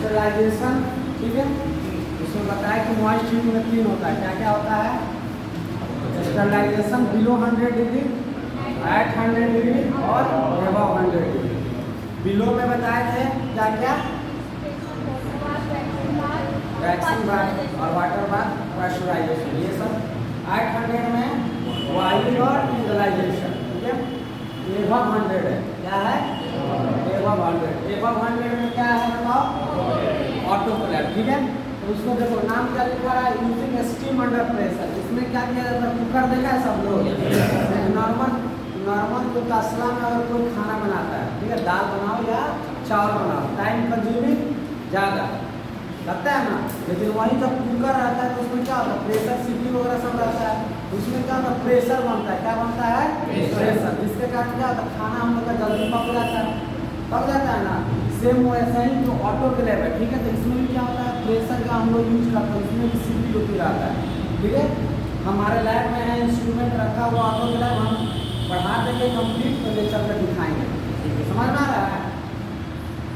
Sterilization, ठीक है। उसमें बताया कि मॉइस्ट हीट में 3 होता है, क्या क्या होता है? Sterilization below 100 degree, at 100 degree और अबव 100 डिग्री। बिलो में बताए थे क्या क्या? वैक्सीन बार और वाटर बार प्रेशराइजेशन, ये सब। 800 में बॉइलिंग और स्टरलाइजेशन, ठीक है। एबव 100 है, क्या है? एबव 100। एबव 100 में क्या है बताओ? ऑटोक्लेव, ठीक है। तो उसको देखो नाम क्या लिखा है? Using steam under pressure. इसमें क्या किया जाता है? कुकर देखा है सब लोग? नॉर्मल जो तसला में अगर कोई खाना बनाता है, ठीक है, दाल बनाओ या चावल बनाओ, टाइम कंज्यूमिंग ज़्यादा लगता है ना। लेकिन वहीं जब कुकर रहता है तो उसमें क्या होता है? प्रेशर, सीटी वगैरह सब रहता है, उसमें क्या होता है? प्रेशर बनता है। क्या बनता है? प्रेशर, जिसके कारण क्या होता है? खाना हम लोग का जल्दी पक जाता है ना। सेम वैसा ही जो ऑटोक्लेव है, ठीक है। तो इसमें भी क्या होता है? प्रेशर का हम लोग यूज करते हैं, उसमें भी सीटी होती रहता है, ठीक है। हमारे लैब में है इंस्ट्रूमेंट रखा हुआ ऑटोक्लेव, हम बढ़ा देंगे कंप्लीट तो ले चल कर दिखाएंगे, समझ में आ रहा है?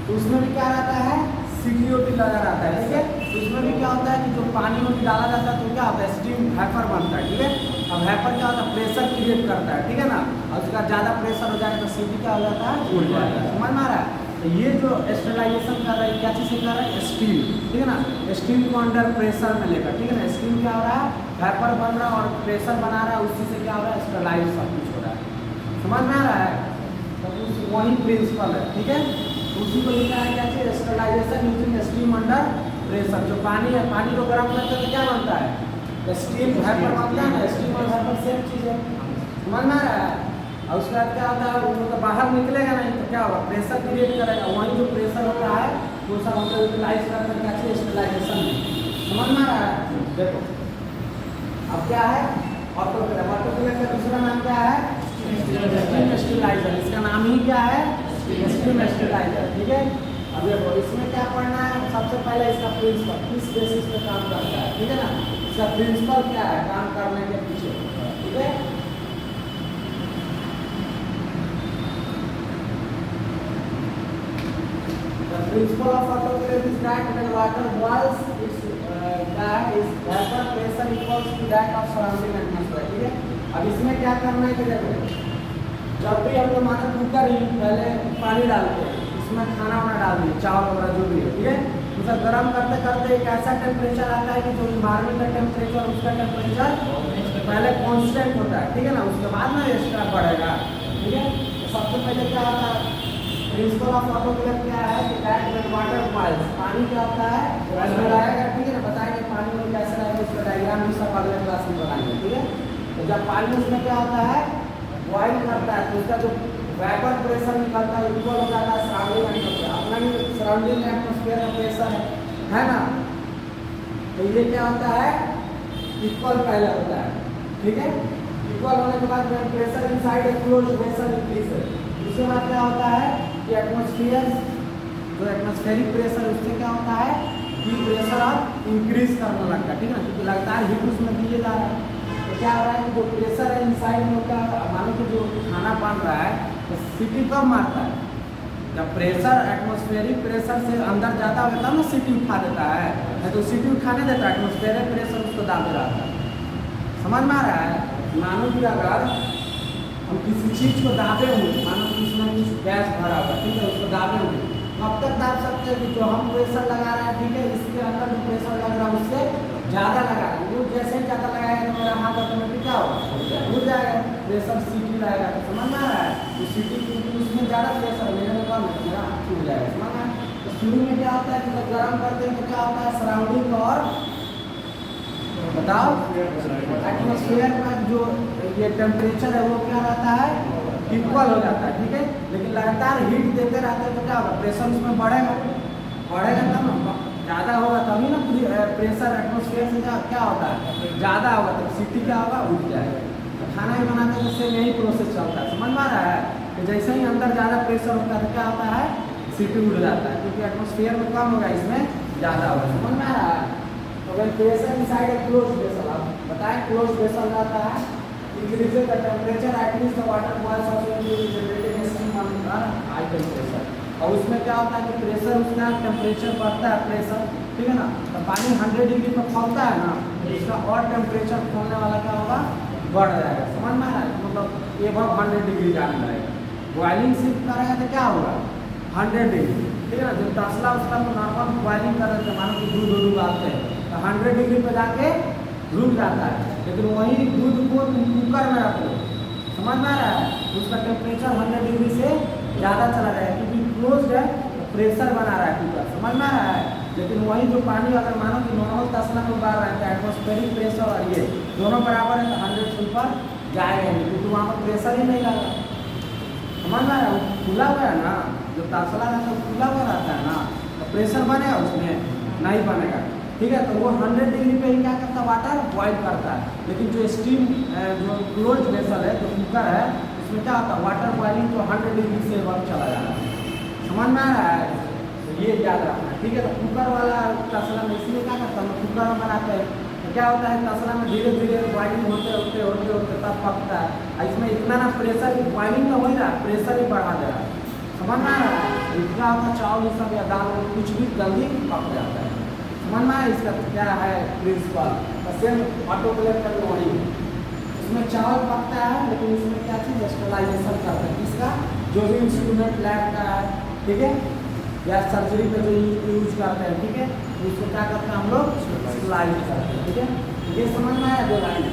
तो उसमें भी क्या रहता है? सीटीओटी लगा रहता है, ठीक है। तो उसमें भी क्या होता है कि जो पानी में डाला जाता है तो क्या होता है? स्टीम वेपर बनता है, ठीक है। अब वेपर क्या होता है? प्रेशर क्रिएट करता है, ठीक है ना। और उसका ज़्यादा प्रेशर हो जाएगा तो सीटी क्या हो जाता है? उड़ जाएगा, समझ में आ रहा है? तो ये जो स्टरलाइजेशन कर रहा है क्या चीज़ से कर रहा है? स्टीम, ठीक है ना। स्टीम को अंडर प्रेशर में लेकर, ठीक है ना। स्टीम क्या हो रहा है? वेपर बन रहा है और प्रेशर बना रहा है, उसी से क्या हो रहा है? स्टरलाइज सब कुछ हो रहा है, समझ में आ रहा है? तो वही प्रिंसिपल है, ठीक है। उसी को लिखा है क्या चीज़? Sterilisation using steam under pressure. जो पानी है, पानी को गर्म करते तो क्या बनता है? स्टीम वेपर बनता है ना। स्टीम और वेपर सेम चीज़ है, समझ में आ रहा है? और उसके बाद क्या होता है? वो तो बाहर निकलेगा नहीं तो क्या होगा? प्रेशर क्रिएट करेगा, वहीं जो प्रेशर होता है वो सब हम लोग यूटिलाइज करते हैं क्या चीज़? स्टरलाइजेशन में, समझ में आ रहा है? देखो अब क्या है? ऑटोक्लेव। ऑटोक्लेव का दूसरा नाम क्या है? Steam steriliser. इसका नाम ही क्या है? स्टीम स्टरलाइजर, ठीक है। अब देखो इसमें क्या पढ़ना है? सबसे पहले इसका प्रिंसिपल, किस बेसिस पे काम करता है, ठीक है ना। इसका प्रिंसिपल क्या है काम करने के पीछे, ठीक है। The principle of autoclave is that when water boils, its vapor pressure equals to that of surrounding atmosphere, ठीक है। अब इसमें क्या करना है कि देखो जब भी हम लोग मानो कुकर ही पहले पानी डालते हैं, इसमें खाना वाना डाल दिए, चावल वगैरह जो भी है, ठीक है। उसे गर्म करते करते एक ऐसा टेम्परेचर आता है कि जो इन्वायरमेंट का टेम्परेचर, उसका टेम्परेचर पहले कांस्टेंट होता है, ठीक है ना। उसके बाद में एक्स्ट्रा बढ़ेगा, ठीक है। तो सबसे पहले क्या होता है? प्रिंसिपल ऑफ ऑटोक्लेव क्या है कि दैट व्हेन वाटर बॉइल्स, पानी क्या होता है? बॉइल आएगा, ठीक है ना। बताएंगे पानी में कैसे रहेगा, उसका डायग्राम भी सब अगले क्लास में बनाएंगे, ठीक है। तो जब पानी उसमें क्या होता है? बॉइल करता है तो उसका जो वेपर प्रेशर निकलता है इक्वल हो जाता है सराउंडिंग एटमॉस्फेयर। अपना भी सराउंडिंग एटमॉस्फेयर का प्रेशर है ना। तो ये क्या होता है? इक्वल पहले होता है, ठीक है। इक्वल होने के बाद pressure inside a closed vessel increase है। उसके बाद क्या होता है कि एटमॉस्फेयर जो एटमॉस्फेरिक प्रेशर उससे क्या होता है कि प्रेशर अब इंक्रीज करने लगता है, ठीक है ना। क्योंकि लगातार हीट उसमें दिए जा रहा है तो क्या हो रहा है कि जो प्रेशर है इनसाइड में क्या, मानो कि जो खाना बन रहा है तो सीटी कब मारता है? जब प्रेशर एटमॉस्फेरिक प्रेशर से अंदर जाता होगा तब ना सीटी उठा देता है, नहीं तो सीटी उठाने देता है, एटमॉस्फेरिक प्रेशर उसको दाबे रहता है, समझ में आ रहा है? मानो कि अगर हम किसी चीज़ को दाबे हुए, मानो कि इसमें कुछ गैस भरा हुआ, ठीक है, उसको दाबे हुए अब तक दाब सकते हैं कि जो हम प्रेशर लगा रहे हैं, ठीक है, इसके अंदर जो प्रेशर लग रहा है उससे ज़्यादा लगा रहे हैं। वो जैसे ही ज़्यादा लगाएगा तो मेरा हाथ ऑटोमेटिक क्या होगा? घूर जाएगा, प्रेशर सीटी रहेगा, तो समझ में आ रहा है? तो सीटी उसमें ज़्यादा प्रेशर मेरे में कम है, मेरा हाथ छूट जाएगा, समझ में? तो शुरू में क्या होता है कि जब गर्म करते हैं तो क्या होता है? सराउंडिंग और बताओ एटमॉस्फेयर का जो ये टेम्परेचर है वो क्या रहता है? इक्वल हो जाता है, ठीक है। लेकिन लगातार हीट देते रहते हैं तो क्या होगा? प्रेशर उसमें बढ़ेगा तब ना, ज़्यादा होगा तभी ना प्रेशर एटमॉस्फेयर से क्या होता है? ज़्यादा होगा तो सीटी क्या होगा? उठ जाएगा। तो खाना भी बनाते हैं उससे यही प्रोसेस चलता है, समझ में आ रहा है? कि जैसे ही अंदर ज़्यादा प्रेशर होता है तो क्या होता है? सीटी उठ जाता है, क्योंकि एटमॉस्फेयर में कम होगा, इसमें ज़्यादा होगा, समझ में आ रहा है? तो when pressure inside a closed vessel, आप बताएं closed vessel रहता है, increases the temperature at least the water boils also into generating a steam on high temperature, और उसमें क्या होता है कि प्रेशर उसका टेम्परेचर बढ़ता है, प्रेशर, ठीक है ना। तो पानी 100 डिग्री पर खोलता है ना, तो इसका और टेम्परेचर खोलने वाला क्या होगा, बढ़ जाएगा। समझ में आ रहा है, मतलब एबव 100 डिग्री जाने लगेगा। बॉइलिंग शिफ्ट करेगा तो क्या होगा, 100 डिग्री, ठीक है ना। जब तसला उसका नॉर्मल बॉइलिंग कर रहे थे, मानो कि दूध उगाते हैं, तो 100 डिग्री पर जाके रुक जाता है। लेकिन वही दूध को तुम कुकर में रख लो, समझ में आ रहा है, उसका टेम्परेचर 100 डिग्री से ज़्यादा चला जाएगा, क्योंकि क्लोज्ड है, तो प्रेशर बना रहा है कुकर, समझ में आ रहा है। लेकिन वही जो पानी अगर मानो कि नॉर्मल तसला में उबाल रहा है, एटमॉस्फेरिक प्रेशर और ये दोनों बराबर है, तो 100 से ऊपर जाएगा नहीं, क्योंकि वहाँ पर प्रेशर ही नहीं लगा। समझ में आ रहा है, खुला हुआ है ना, जो तसला है तो खुला हुआ रहता है ना, तो प्रेशर बनेगा उसमें, नहीं बनेगा, ठीक है। तो वो 100 डिग्री पे ही क्या करता है, वाटर बॉइल करता है। लेकिन जो स्टीम जो क्लोज वेसल है, जो कुकर है, उसमें क्या होता है, वाटर बॉइलिंग तो 100 डिग्री से अब चला जा रहा है। समझ में आ रहा है, तो ये याद रखना है, ठीक है। तो कुकर वाला तसला में इसलिए क्या करता है, कुकर में बनाते हैं, तो क्या होता है, तसला में धीरे धीरे बॉइलिंग होते होते होते होते तब पकता है। इसमें इतना ना प्रेशर, बॉइलिंग तो हो ही रहा है, प्रेशर ही बढ़ा दे रहा है। समझ में आ रहा है, इतना होता चावल ये सब या दाल कुछ भी जल्दी पक जाता है। समझ में आया, इसका क्या है प्रिंसिपल, सेम ऑटोक्लेव का भी वही है। इसमें चावल पकता है, लेकिन इसमें क्या चीज़ स्टरलाइजेशन करता है, इसका जो भी इंस्ट्रूमेंट लैब का है, ठीक है, या सर्जरी में जो यूज करते हैं, ठीक है, उसको क्या करते हैं हम लोग, स्टरलाइज करते हैं, ठीक है। ये समझ में आया, 2 लाइन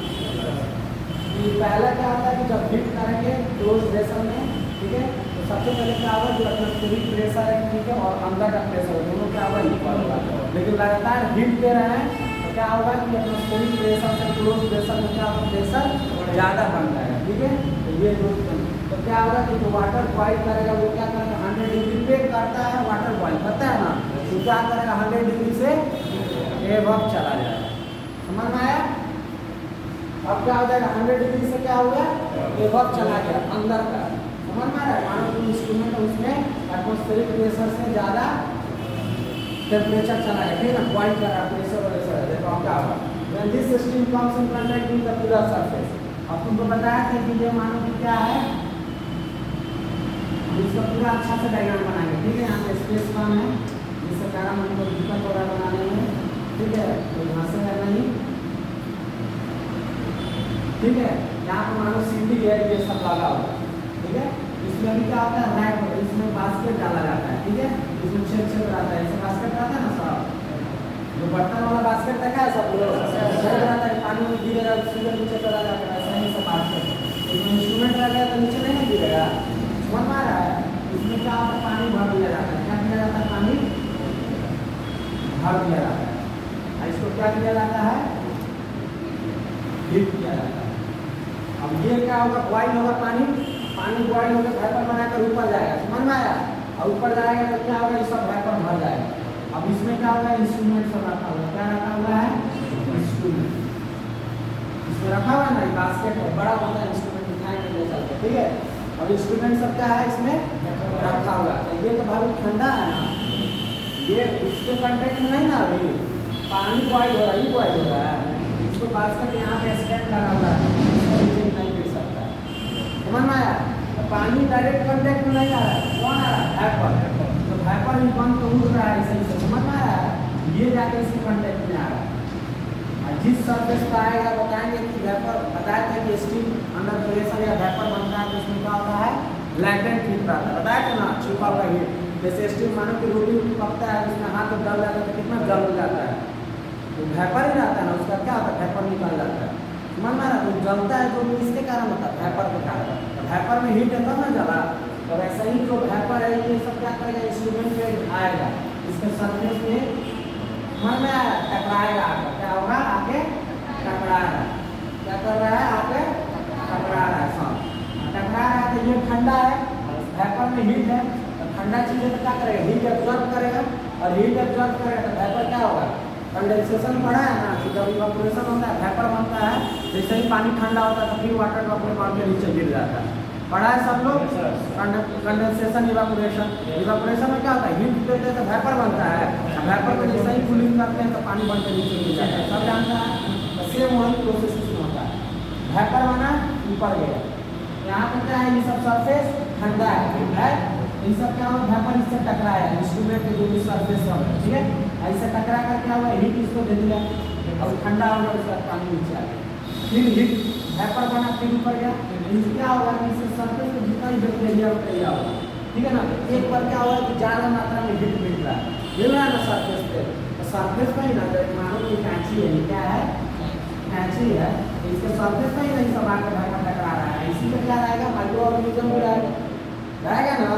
कि पहला क्या होता है कि जब हीट करेंगे क्लोज वेसल में, ठीक है, तो सबसे पहले क्या होगा, जो एटमॉस्फेरिक प्रेशर है, ठीक है, और अंदर का प्रेशर दोनों क्या होगा, इक्वल होगा। लेकिन लगातार हीट दे रहे हैं तो क्या होगा कि एटमॉस्फेरिक प्रेशर से क्लोज प्रेशर में क्या होगा, प्रेशर ज़्यादा बन जाएगा, ठीक है। तो ये तो क्या होगा कि जो वाटर बॉइल करेगा वो क्या करेगा, 100 डिग्री पे करता है वाटर बॉइल, पता है ना, तो क्या करेगा, 100 डिग्री से एबव चला जाएगा। समझ में आया, अब क्या हो जाएगा, 100 डिग्री से क्या हो गया, एबव चला गया अंदर का। समझ में आ रहा है, मानो कि इंस्ट्रूमेंट उसमें एटमॉस्फेरिक प्रेशर से ज़्यादा टेम्परेचर चला गया, ठीक है ना, बॉइल कर रहा है, प्रेशर वगैरह। देखो अब क्या होगा, when this steam comes in contact with the पूरा सरफेस। अब तुमको बताया था कि ये मानो कि क्या है, इसका पूरा अच्छा से डायग्राम बनाएंगे, ठीक है। यहाँ पे स्पेस कम है, जिससे कारण हमको दिक्कत हो रहा है बनाने में, ठीक है, तो यहाँ से है नहीं, ठीक है। यहाँ पर मानो सीढ़ी है, ये सब लगा हुआ, ठीक है। इसमें भी क्या होता है, रैक, इसमें बास्केट डाला जाता है, ठीक है, इसमें छेद रहता है, ऐसे बास्केट रहता है ना सब, जो बर्तन वाला बास्केट देखा है सब लोग, छेद रहता है, पानी में गिरेगा, सीधे नीचे चला जाता है, ऐसा ही सब बास्केट। इसमें इंस्ट्रूमेंट रहेगा तो नीचे नहीं गिरेगा, समझ में आ रहा है। इसमें क्या होता है, पानी भर दिया जाता है, क्या किया जाता है, पानी भर दिया जाता है, इसको क्या किया जाता है, हीट किया जाता है। अब ये क्या होगा, बॉइल होगा पानी, पानी बॉइल होकर वेपर बनाकर ऊपर जाएगा, समझ में आया, और ऊपर जाएगा तो क्या होगा, ये सब वेपर भर जाएगा। अब इसमें क्या होगा, इंस्ट्रूमेंट सब रखा हुआ है, क्या रखा हुआ है, इंस्ट्रूमेंट इसमें रखा हुआ है ना, बास्केट है, बड़ा होता है इंस्ट्रूमेंट, दिखाएंगे ले चलते, ठीक है। और इंस्ट्रूमेंट सब क्या है इसमें रखा हुआ है। ये तो भाई ठंडा है ना, ये इसके कंटेक्ट में नहीं ना, अभी पानी बॉइल हो रहा है, बॉइल हो रहा है, इसको बास्केट यहाँ पे स्टैंड लगा हुआ है, इसको नीचे नहीं गिर सकता है। समझ में आया, तो पानी डायरेक्ट कंटेक्ट में नहीं आ रहा है, कौन आ रहा है, वेपर, तो वेपर ही बंद तो उड़ रहा है सही से, समझ में आया, ये जाके इसके कंटेक्ट में आ रहा है। जिस सरफेस पर आएगा बताएंगे कि वेपर, बताया था कि स्टीम अंडर प्रेशर या वेपर बनता है, तो इसमें क्या होता है, लैटेंट हीट रहता है, बताया था ना, छुपा हुआ हीट। जैसे स्टीम मानो कि रोटी पकता है, उसमें हाथ जल जाता है तो कितना जल हो जाता है, तो वेपर ही रहता है ना, उसका क्या होता है, वेपर निकल जाता है, समझ में आ रहा है। तो जलता है जो इसके कारण होता है, वेपर के कारण, तो वेपर में हीट है तब ना जला। और ऐसा ही जो वेपर है ये सब क्या करेगा, इंस्ट्रूमेंट पे आएगा, इसके सरफेस में मन में आया, टकराएगा, आकर क्या होगा, आके टकरा रहा है, क्या कर रहा है, आके टकरा रहा है, सब टकरा रहा है। तो ये ठंडा है, वेपर में हीट है, तो ठंडा चीज़ है तो क्या करेगा, हीट एब्जॉर्ब करेगा, और हीट एब्जॉर्ब करेगा तो वेपर क्या होगा, कंडेंसेशन पड़ा है ना, कि जब इवेपोरेशन होता है, वेपर बनता है, जैसे ही पानी ठंडा होता है तो फिर वाटर ड्रॉपलेट पानी के नीचे गिर जाता है, पढ़ा है सब लोग, कंडेंसेशन, इवेपोरेशन। इवेपोरेशन में क्या होता है, हीट देते हैं तो वेपर बनता है, वेपर को जैसे ही कूलिंग करते हैं तो पानी बन के नीचे गिर जाता है, सब जानता है। तो सेम वही प्रोसेस इसमें होता है, वेपर बना ऊपर गया, यहाँ पर क्या है, ये सब सरफेस ठंडा है, ये सब क्या हुआ, वेपर इससे टकराया, इंस्ट्रूमेंट के जो भी सरफेस सब है, ठीक है, ऐसे टकरा कर क्या हुआ, हीट इसको दे दिया और ठंडा हो गया, उसका पानी नीचे आ गया, फिर हीट वेपर बना, फिर ऊपर गया, इससे क्या होगा कि इससे सरफेस पे जितना ही बैक्टीरिया एरिया होगा, ठीक है ना, एक बार क्या होगा कि ज़्यादा मात्रा में हीट मिल रहा है ना सरफेस पे, तो सरफेस पे ही ना, मानो कि कैंची है, क्या है, कैंची है, इसके सरफेस पे ही नहीं सब आकर वेपर टकरा रहा है, इसी में क्या रहेगा, माइक्रो ऑर्गेनिज्म भी रहेगा ना,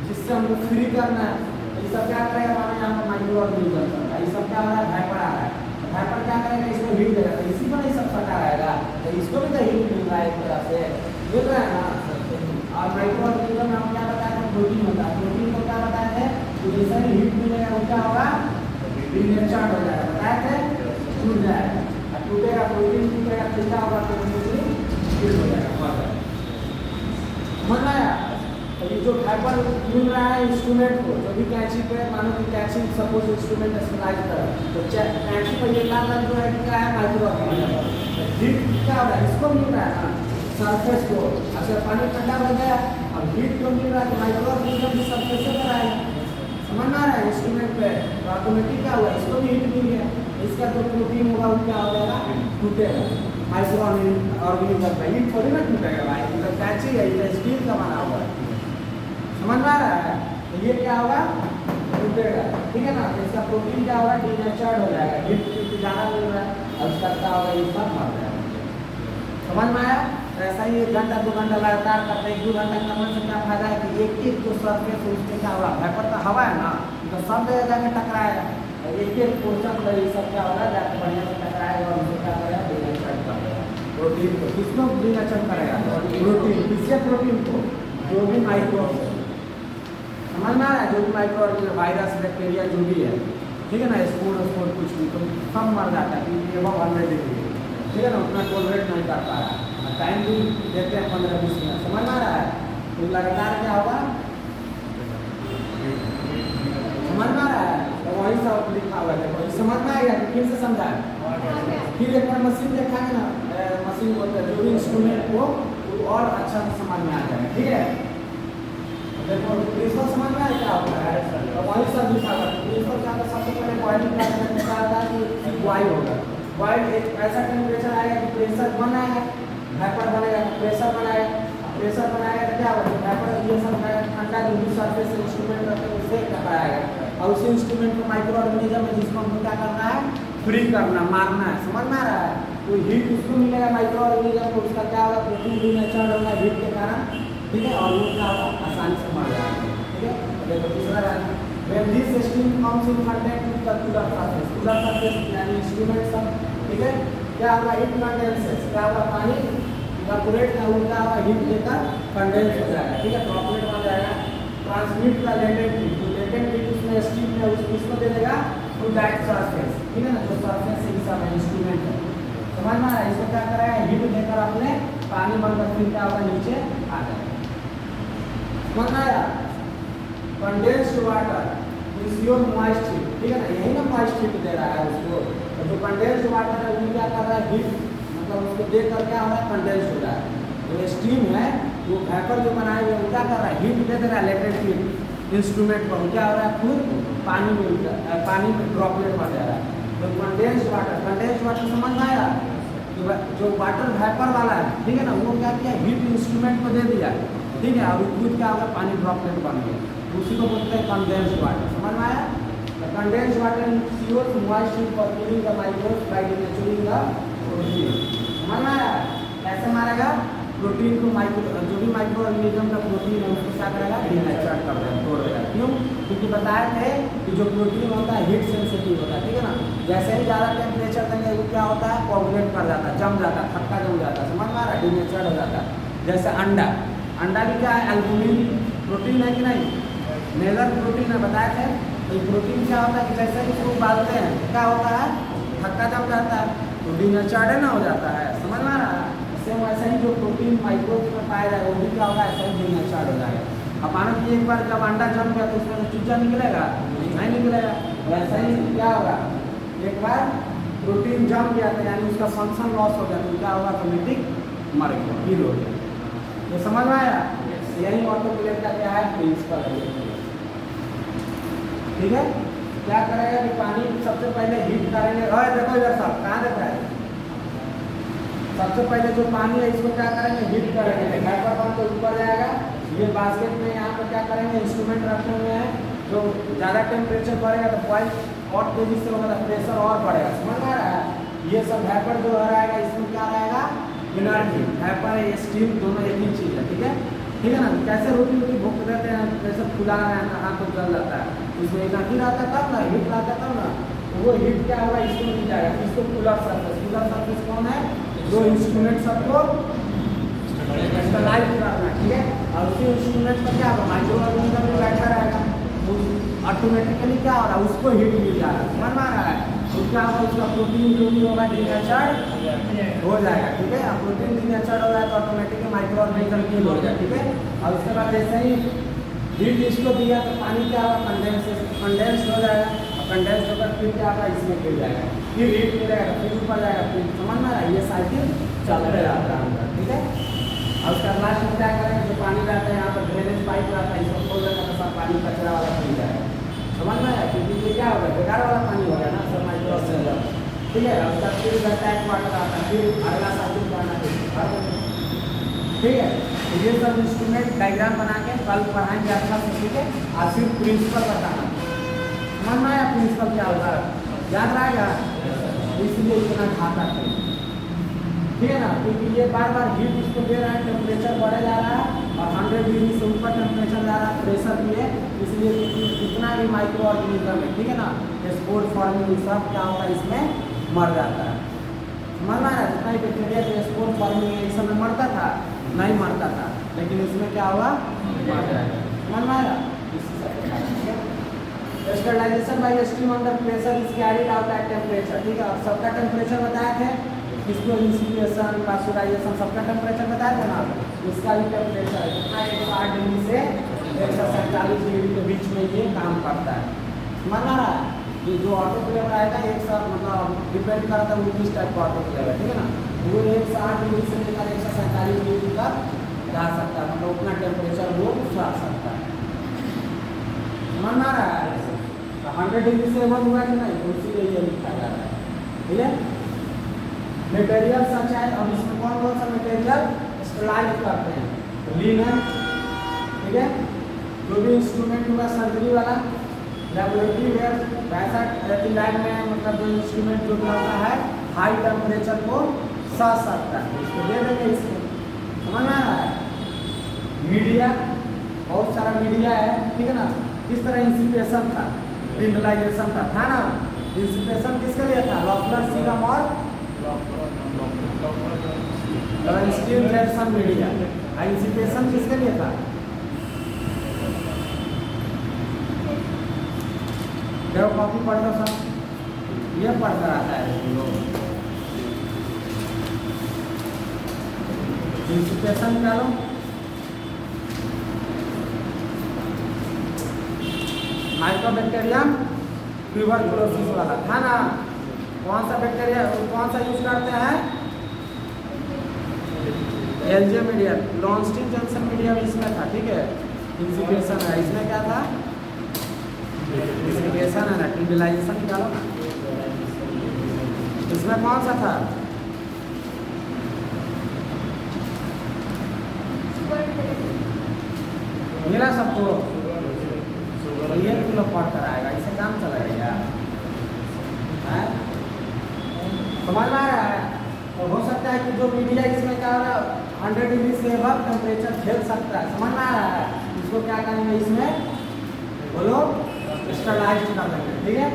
जिससे हमको फ्री करना है, ये सब क्या करेगा, मानो यहाँ पर माइक्रो ऑर्गेनिज्म, ये सब क्या हो रहा है, वेपर आ रहा है, वेपर क्या करेगा, इसको हीट देगा, तो इसी पर ही सब सटा रहेगा, तो इसको भी तो हीट मिल रहा है एक तरह से, मिल रहा है ना। और माइक्रो ऑर्गेनिज्म में हम क्या बताया था, प्रोटीन होता है, प्रोटीन को क्या बताया थे, तो जैसे ही हीट मिलेगा वो क्या होगा, डीनेचर्ड हो जाएगा, बताया थे, टूट जाएगा, और टूटेगा, प्रोटीन टूटेगा, तो क्या होगा, तो हीट हो जाएगा, समझ में आया। तो ये जो वेपर मिल रहा है इंस्ट्रूमेंट को, जो भी कैंची पे, मानो कि कैंची सपोज इंस्ट्रूमेंट स्लाइड कर, तो कैंची पर ये लाल रंग जो है क्या है, माइक्रो ऑर्गेनिज्म, हीट क्या हो रहा है, इसको मिल रहा है ना सरफेस को, अच्छा पानी ठंडा हो गया, अब हीट क्यों मिल रहा है, तो माइक्रो ऑर्गेनिज्म भी सरफेस से कराएगा, समझ में आ रहा है, इंस्ट्रूमेंट पे तो ऑटोमेटिक क्या हुआ, इसको भी हीट मिल गया, इसका जो प्रोटीन होगा वो क्या हो जाएगा, टूटेगा, माइक्रो ऑर्गेनिज्म का हीट थोड़ी ना टूटेगा भाई, मतलब कैंची है, ये स्टील का बना हुआ है, समझ में आ रहा है, तो ये क्या होगा, टूटेगा, ठीक है ना, तो इसका प्रोटीन क्या होगा, डीनेचर्ड हो जाएगा, हीट ज़्यादा मिल रहा है, और इसका क्या होगा, ये सब मर जाएगा, समझ में आया। तो ऐसा ही 1 घंटा 2 घंटा लगातार करते हैं, 1-2 घंटा करने से क्या फायदा है कि एक जो सरफेस है उसके क्या होगा, वेपर तो हवा है ना, तो सब जगह जाकर टकराएगा, एक पोर्शन पर ये सब क्या होगा, जाकर बढ़िया से टकराएगा और उसको क्या करेगा, डीनेचर्ड करेगा, प्रोटीन को, किसको डीनेचर्ड करेगा, प्रोटीन, किससे, प्रोटीन को, जो भी माइक्रो, समझ में आ रहा है, जो भी माइक्रो ऑर्गेनिज्म, वायरस बैक्टीरिया जो भी है, ठीक है ना, स्पोर कुछ भी, तो सब मर जाता है, क्योंकि ये 100 डिग्री, ठीक है ना, उतना टॉलरेट नहीं कर पा रहा है, टाइम भी देते हैं 15-20 मिनट, समझ में आ रहा है, तो लगातार क्या होगा, समझ में आ रहा है, तो वही सब लिखा हुआ है, समझ में आएगा, फिर से समझाए, फिर एक बार मशीन देखाएंगे ना, मशीन बोलते हैं, जो भी इंस्ट्रूमेंट को और अच्छा से समझ में आ जाएगा, ठीक है, देखो प्रिंसिपल समझ में आया क्या होता है, तो वही सब लिखा हुआ है, प्रिंसिपल क्या होता है, सबसे पहले बॉइलिंग पॉइंट में क्या होता है कि बॉइल होगा, बॉइल एक ऐसा टेम्परेचर आएगा कि प्रेशर बनाएगा, वेपर बनेगा, प्रेशर बनाएगा, प्रेशर बनाएगा तो क्या होगा, वेपर ये सब ठंडा जो भी सरफेस इंस्ट्रूमेंट रहता है उससे टकराएगा, और उसी इंस्ट्रूमेंट को माइक्रो ऑर्गेनिज्म है जिसको हमको क्या करना है, फ्री करना, मारना है, समझ में आ रहा है, तो हीट उसको मिलेगा माइक्रो ऑर्गेनिज्म को, उसका क्या होगा, प्रोटीन डीनेचर्ड होगा हीट के कारण, ठीक है, और वो क्या होगा, आसानी से मर जाएगा, ठीक है। देखो दूसरा रहना, when this steam comes in contact with the cooler surface यानी इंस्ट्रूमेंट सब, ठीक है, क्या होगा, हीट कंडेंसेस, क्या होगा, पानी इवेपोरेट का उनका होगा, हीट देकर कंडेंस हो जाएगा, ठीक है, ड्रॉपलेट बन जाएगा, ट्रांसमिट द लेटेंट हीट, तो लेटेंट हीट उसमें स्टीम में उसको दे देगा टू दैट सरफेस, ठीक है ना, जो सरफेस से सब इंस्ट्रूमेंट है, समझ में आ रहा है, इसको क्या करेगा, हीट देकर अपने पानी बनकर फिर क्या होगा, नीचे आ जाएगा, समझ में आया। Condensed water is your moist heat, ठीक है ना, यही ना मॉइस्ट हीट दे रहा है उसको, तो जो कंडेंस्ड वाटर है वो क्या कर रहा है, हीट मतलब उसको देकर क्या हो रहा है, कंडेंस हो रहा है, तो स्टीम है वो वेपर जो बनाए हुए वो क्या कर रहा है, हीट दे रहा है, लेटेंट हीट इंस्ट्रूमेंट पर, क्या हो रहा है, खुद पानी में ड्रॉपलेट बन जा रहा है, तो कंडेंस्ड वाटर समझ में आया, जो वाटर वेपर वाला है, ठीक है ना, वो क्या किया, हीट इंस्ट्रूमेंट को दे दिया, ठीक है, और खुद क्या होगा, पानी ड्रॉपलेट बन गया, उसी को बोलते हैं कंडेंस्ड वाटर, समझ में आया। Condensed water ensures moist heat for cooling the microbes by denaturing the protein, समझ में आया, कैसे मारेगा, प्रोटीन को जो भी माइक्रो ऑर्गेनिज्म का प्रोटीन है उसको क्या करेगा, डीनेचर्ड कर देगा, तोड़ देगा, क्यों, क्योंकि बताए थे कि जो प्रोटीन होता है हीट सेंसिटिव होता है, ठीक है ना, जैसे ही ज़्यादा टेम्परेचर देंगे वो क्या होता है, कोगुलेट कर जाता है, जम जाता है, खट्टा जम जाता है, समझ में आ रहा है, डीनेचर्ड हो जाता है, जैसे अंडा भी क्या है, एल्बुमिन प्रोटीन है कि नहीं, मेजर प्रोटीन है, बताए थे, तो प्रोटीन क्या होता है कि जैसे इसको उबालते हैं क्या होता है, खट्टा जम जाता है, तो डीनेचर्ड ना हो जाता है, समझ में आ रहा है, सेम वैसे ही जो प्रोटीन माइक्रोब्स में पाया जाए वो भी क्या होगा, ऐसा ही डीनेचर्ड हो जाएगा, अब मानो कि एक बार जब अंडा जम गया तो उसमें चूजा निकलेगा, नहीं निकलेगा, वैसा ही क्या होगा, एक बार प्रोटीन जम गया था यानी उसका फंक्शन लॉस हो गया तो क्या होगा, ऑटोमेटिक मर गया, हीट हो गया, तो समझ में आया, यही ऑटोक्लेव का क्या है प्रिंसिपल है। ठीक है, क्या करेगा कि पानी सबसे पहले हीट करेंगे। देखो इधर सब कहाँ देख रहा है, सबसे पहले जो पानी है इसको क्या करेंगे हीट करेंगे। वेपर पंप तो ऊपर जाएगा, ये बास्केट में यहाँ पर क्या करेंगे इंस्ट्रूमेंट रखे हुए हैं, जो ज़्यादा टेम्परेचर बढ़ेगा तो बॉइल और तेजी से होगा तो प्रेशर और बढ़ेगा। समझ में आ रहा है, ये सब वेपर जो रहेगा इसमें क्या रहेगा एनर्जी। वेपर है स्टीम दोनों एक ही चीज़ है। ठीक है, ठीक है ना। कैसे रोटी रोटी भूख देते हैं जैसे फुला रहे हैं हाथ तो जल जाता है, इसमें एनर्जी रहता है तब ना, हीट रहता है तब ना, तो वो हीट क्या होगा इसको मिल जाएगा। इसको कूलर सर्फेस, कूलर सर्फेस कौन है, जो इंस्ट्रूमेंट सबको स्टरलाइज करना है। ठीक है, और उसी इंस्ट्रूमेंट पर क्या होगा माइक्रो ऑर्गेनिज्म में बैठा रहेगा, ऑटोमेटिकली क्या हो रहा है उसको हीट मिल जा रहा है। समझ में आ रहा है, तो क्या होगा उसका प्रोटीन जो भी होगा डीनेचर्ड हो जाएगा। ठीक है, अब प्रोटीन डीनेचर्ड हो जाए तो ऑटोमेटिकली माइक्रो ऑर्गेनिज्म किल हो जाएगा। ठीक है, और उसके बाद जैसे ही हीट इसको दिया तो पानी क्या होगा कंडेंस हो जाएगा, और कंडेंस होकर फिर क्या होगा इसमें गिर जाएगा, फिर हीट मिलेगा फिर ऊपर जाएगा, फिर समझ में आ रहा है ये साइकिल चलते रहता है अंदर। ठीक है, और उसका लास्ट में क्या करेंगे जो पानी रहता है यहाँ पर ड्रेनेज पाइप रहता है, इसको खोल देगा तो सब पानी कचरा वाला खुल जाएगा। समझ में आया, क्योंकि ये क्या होगा बेकार वाला पानी हो गया ना सब माइक्रो ऑर्गेनिज्म। ठीक है, उसका फिर टैंक वाटर आता है, फिर अगला साइकिल करना है। ठीक है, तो ये सब इंस्ट्रूमेंट डायग्राम बना के कल पढ़ाएंगे अच्छा से। ठीक है, और फिर प्रिंसिपल बताना। समझ में आया प्रिंसिपल क्या होता है, याद रहेगा, इसलिए इतना घातक है। ठीक है ना, क्योंकि ये बार बार हीट इसको दे रहा है, टेम्परेचर बढ़े जा रहा है और 100 डिग्री से ऊपर टेम्परेचर जा रहा है, प्रेशर भी है, इसलिए जितना भी माइक्रो ऑर्गेनिज्म है, ठीक है ना, स्पोर फॉर्मिंग सब क्या होगा इसमें मर जाता है। समझ में आ रहा है, जितना ही बैक्टीरिया जो स्पोर फॉर्मिंग है इस समय मरता था नहीं मरता था, लेकिन इसमें क्या होगा मर जाएगा। समझ में आ रहा, sterilization by steam under pressure is carried out at temperature. ठीक है, अब सबका टेम्परेचर बताया थे, इसको इंसिपिएशन पास्चुराइजेशन सबका टेम्परेचर बताया था ना, इसका भी टेम्परेचर कितना 108 डिग्री से 147 डिग्री के बीच में ये काम करता है। समझ आ रहा है, ये जो ऑटोक्लेव आएगा एक साथ मतलब डिपेंड करता है किस टाइप का ऑटोक्लेव है। ठीक है ना, वो 108 डिग्री से लेकर 147 डिग्री तक जा सकता है, मतलब उतना टेम्परेचर वो जा सकता है। समझ आ रहा है, 100 डिग्री से बंद हुआ कि नहीं, तो इसीलिए ये लिखा जा रहा है। ठीक है, मटेरियल सच है, और इसमें कौन कौन सा मटेरियल स्टरलाइज करते हैं, लिनन। ठीक है, जो भी इंस्ट्रूमेंट हुआ सर्जरी वाला, लेबोरेटरी वेयर, वैसा लैब में मतलब जो इंस्ट्रूमेंट जो होता है हाई टेम्परेचर को सह सकता है, इसको दे देंगे। इसको समझ में आ रहा है, मीडिया बहुत सारा मीडिया है। ठीक है ना, किस तरह इंसिपेशन था, डिनलाइजेशन था ना। इंसिपेशन किसके लिए था, लॉफलर सीरम और स्टील रिएक्शन मीडिया। इंसिपेशन किसके लिए था, जब कॉपी पढ़ता सब ये पढ़ता रहता है इंसिपेशन क्या लो, माइकोबैक्टीरियम ट्यूबरकुलोसिस वाला था ना। कौन सा बैक्टीरिया कौन सा यूज करते हैं, एलजे मीडिया, लॉन्स्टीन जंक्शन मीडिया भी इसमें था। ठीक है, इंसिपेशन है, इसमें क्या था इंसिपेशन है ना, डिनलाइजेशन निकालो ना। इसमें कौन सा था, मिला सबको, तो ये किलो पढ़ कर आएगा, इससे काम चलाएगा। समझ में आ रहा है, तो हो सकता है कि जो मीडिया इसमें क्या हो रहा है 100 डिग्री से अब टेम्परेचर झेल सकता है। समझ में आ रहा है, इसको क्या करेंगे इसमें बोलो स्टरलाइज कर देंगे। ठीक है,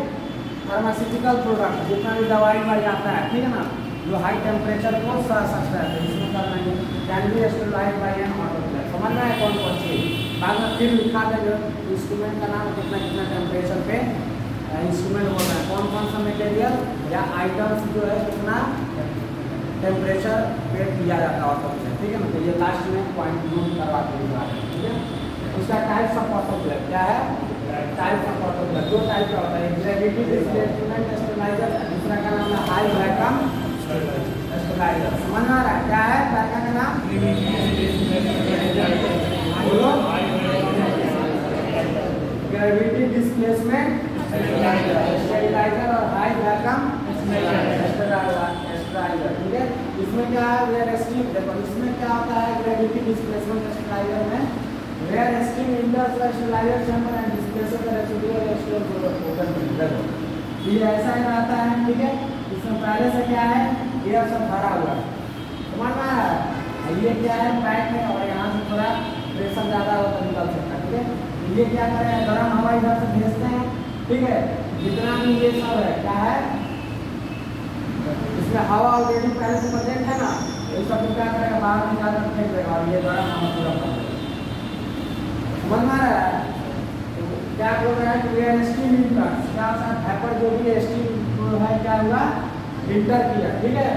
फार्मास्यूटिकल प्रोडक्ट जितना भी दवाई वाई आता है, ठीक है ना, जो हाई टेम्परेचर को सह सकता है, तो इसमें कर देंगे can be sterilize by an autoclave. समझ में आया कौन कौन चीज, बाद में फिर लिखा देंगे इंस्ट्रूमेंट का नाम, कितना कितना टेम्परेचर पे इंस्ट्रूमेंट बोल रहा है, कौन कौन सा मटेरियल या आइटम्स जो है कितना टेम्परेचर पे किया जाता है ऑटोक्लेव। ठीक है ना, तो ये लास्ट में पॉइंट नोट करवा के दिखा रहे हैं। ठीक है, उसका टाइप्स ऑफ ऑटोक्लेव क्या है, टाइप्स ऑफ ऑटोक्लेव दो टाइप का होता है, ग्रेविटी डिस्प्लेसमेंट स्टरलाइजर, दूसरा का नाम है हाई वैक्यूम स्टरलाइजर। समझ में आ रहा है क्या है, पहला का नाम ग्रेविटी डिस्प्लेसमेंट स्टेबलाइजर और हाई वैक्यूम स्टेबलाइजर, ठीक है। इसमें क्या है, वेयर स्टीम, देखो इसमें क्या होता है ग्रेविटी डिस्प्लेसमेंट स्टेबलाइजर में, where steam enters the stabilizer chamber and displaces the residual air open देखो ये ऐसा ही रहता है, ठीक है। इसमें पहले से क्या है, एयर सब भरा हुआ है, समझ में आया। ये क्या है, पैक है और यहाँ से थोड़ा प्रेशर ज़्यादा होता निकल सकता है, ठीक है। ये क्या करें, गर्म हवा इधर से भेजते हैं, ठीक है। जितना भी ये सब है क्या है, इसमें हवा ऑलरेडी पहले से प्रेजेंट है ना, ये सब क्या करेगा, बाहर निकाल कर फेंक देगा और ये गर्म हवा पूरा कर देगा, समझ में आ रहा है। क्या बोल रहा है कि वेयर स्टीम इंटर्स, क्या होता है, वेपर जो भी स्टीम है क्या हुआ, इंटर किया, ठीक है,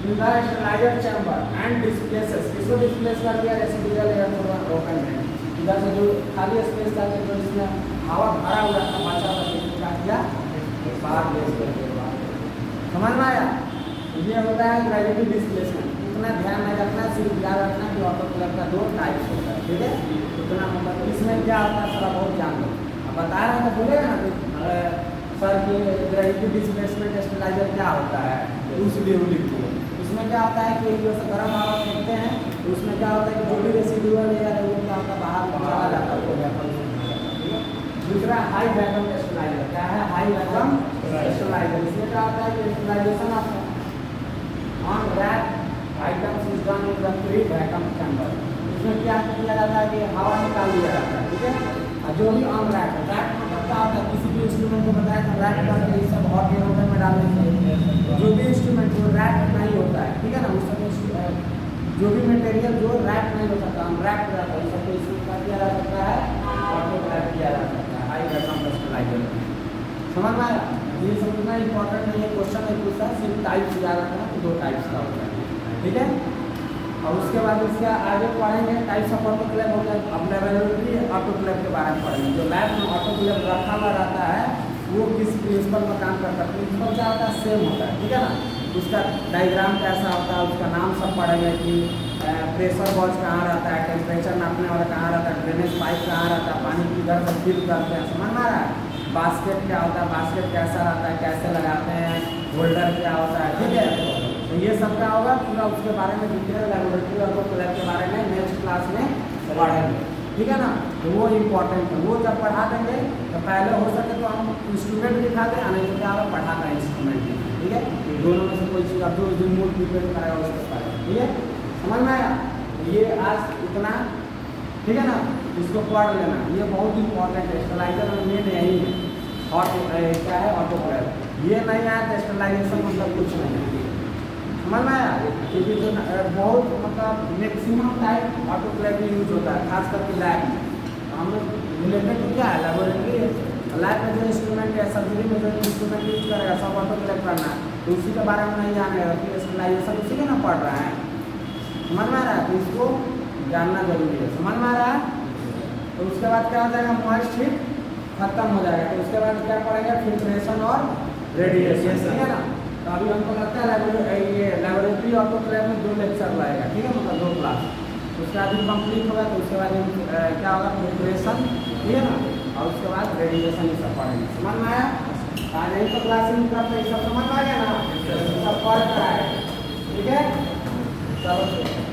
in the stabilizer chamber and displaces, इसको डिस्प्लेस कर दिया रेसिडुअल एयर ओपन में, इधर से जो खाली स्पेस था जो इसमें हवा भरा हुआ था बचा था इसको क्या किया, बाहर भेज दिया, समझ में आया। ये होता है ग्रेविटी डिस्प्लेसमेंट। इतना ध्यान नहीं रखना, सिर्फ याद रखना कि ऑटोक्लेव का दो टाइप्स होता है, ठीक है। इतना मतलब इसमें क्या होता है थोड़ा बहुत जान लो, अब बता रहे हैं तो बोलेगा ना सर कि ग्रेविटी डिस्प्लेसमेंट स्टेबलाइजर क्या होता है, उस वीडियो लिखो। इसमें क्या होता है कि जो गर्म हवा फेंकते हैं तो उसमें क्या होता है कि जो भी रेसिडुअल एयर है वो क्या होता है, बाहर चला जाता है, ठीक है। दूसरा हाई वैक्यूम स्टेबलाइजर, क्या है, हाई वैक्यूम स्टेबलाइजर। इसमें क्या होता है कि stabilization of on rack items is done in the free vacuum chamber. इसमें क्या किया जाता है कि हवा निकाल दिया जाता है, ठीक है। और जो भी ऑन रैक है, रैक मतलब क्या होता है, किसी भी इंस्ट्रूमेंट को बताया तो रैक करके ये सब हॉट एयर ओपन में डालने चाहिए। जो भी इंस्ट्रूमेंट जो रैक नहीं होता है, ठीक है ना, उस सब जो भी मटेरियल जो रैक नहीं हो सकता, हम रैक रहता है, सबको इसमें क्या किया जा सकता है, ऑटोक्लेव किया जा सकता है हाई वैक्यूम स्टेबलाइजर। समझ में आया। ये सब इतना इंपॉर्टेंट नहीं है, क्वेश्चन नहीं पूछता, सिर्फ टाइप्स याद रखना कि दो टाइप्स का होता है, ठीक है। और उसके बाद इसका आगे पढ़ेंगे टाइप्स ऑफ ऑटोक्लेव हो गया। अब लेबोरेटरी ऑटोक्लेव के बारे में पढ़ेंगे। जो लैब में ऑटोक्लेव रखा हुआ रहता है वो किस प्रिंसिपल पर काम करता है, प्रिंसिपल क्या होता है, सेम होता है, ठीक है ना। उसका डायग्राम कैसा होता है, उसका नाम सब पढ़ेंगे कि प्रेशर गॉज कहाँ रहता है, टेम्परेचर नापने वाला कहाँ रहता है, ड्रेनेज पाइप कहाँ रहता है, पानी किधर से फिल करते हैं, समझ में आ रहा है। बास्केट क्या होता है, बास्केट कैसा रहता है, कैसे लगाते हैं, होल्डर क्या होता है, ठीक है। तो ये सब क्या होगा पूरा उसके बारे में डिटेल लेबोरेटरी ऑटोक्लेव के बारे में नेक्स्ट क्लास में पढ़ेंगे, ठीक है ना। तो वो इम्पोर्टेंट है, वो जब पढ़ा देंगे तो पहले हो सके तो हम इंस्ट्रूमेंट दिखाते हैं, नहीं तो क्या होगा पढ़ाता है इंस्ट्रूमेंट, ठीक है। दोनों में से कोई चीज़ अब जो मूड डिपेंड करेगा उसके ऊपर, ठीक है। समझ में आया। ये आज इतना, ठीक है ना, इसको पढ़ लेना, ये बहुत इंपॉर्टेंट है। स्टेबलाइजर में मेन यही है, हॉट क्या है, ऑटोक्लेव। ये नहीं आया तो स्टेबलाइजेशन मतलब कुछ नहीं है, समझ में आया। क्योंकि जो बहुत मतलब मैक्सिमम टाइम ऑटोक्लेव में यूज होता है, खास करके लैब में। हम लोग रिलेटेड तो क्या है, लेबोरेटरी है, लैब में जो इंस्ट्रूमेंट है, सर्जरी में जो इंस्ट्रूमेंट यूज करेगा सब ऑटोक्लेव करना है, तो उसी के बारे में नहीं जानेगा कि स्टेबलाइजेशन उसी के ना पढ़ रहा है, समझ में आ रहा है। तो इसको जानना जरूरी है, समझ में आ रहा है। तो उसके बाद क्या हो जाएगा, मॉइस्ट हीट खत्म हो जाएगा। तो उसके बाद क्या पढ़ेगा, फिल्ट्रेशन और रेडिएशन, ठीक है ना। तो अभी हमको लगता है ये लेबोरेटरी ऑटोक्लेव में 2 लेक्चर लगेगा, ठीक है, मतलब 2 क्लास। उसके बाद कंप्लीट होगा तो उसके बाद क्या होगा, फिल्ट्रेशन, ठीक है ना, और उसके बाद रेडिएशन ये सब पढ़ेंगे, समझ में आया। आज यही तो क्लासिंग करते हैं, सब समझ में आ गया ना, सब पढ़ कर आए, ठीक है, चलो।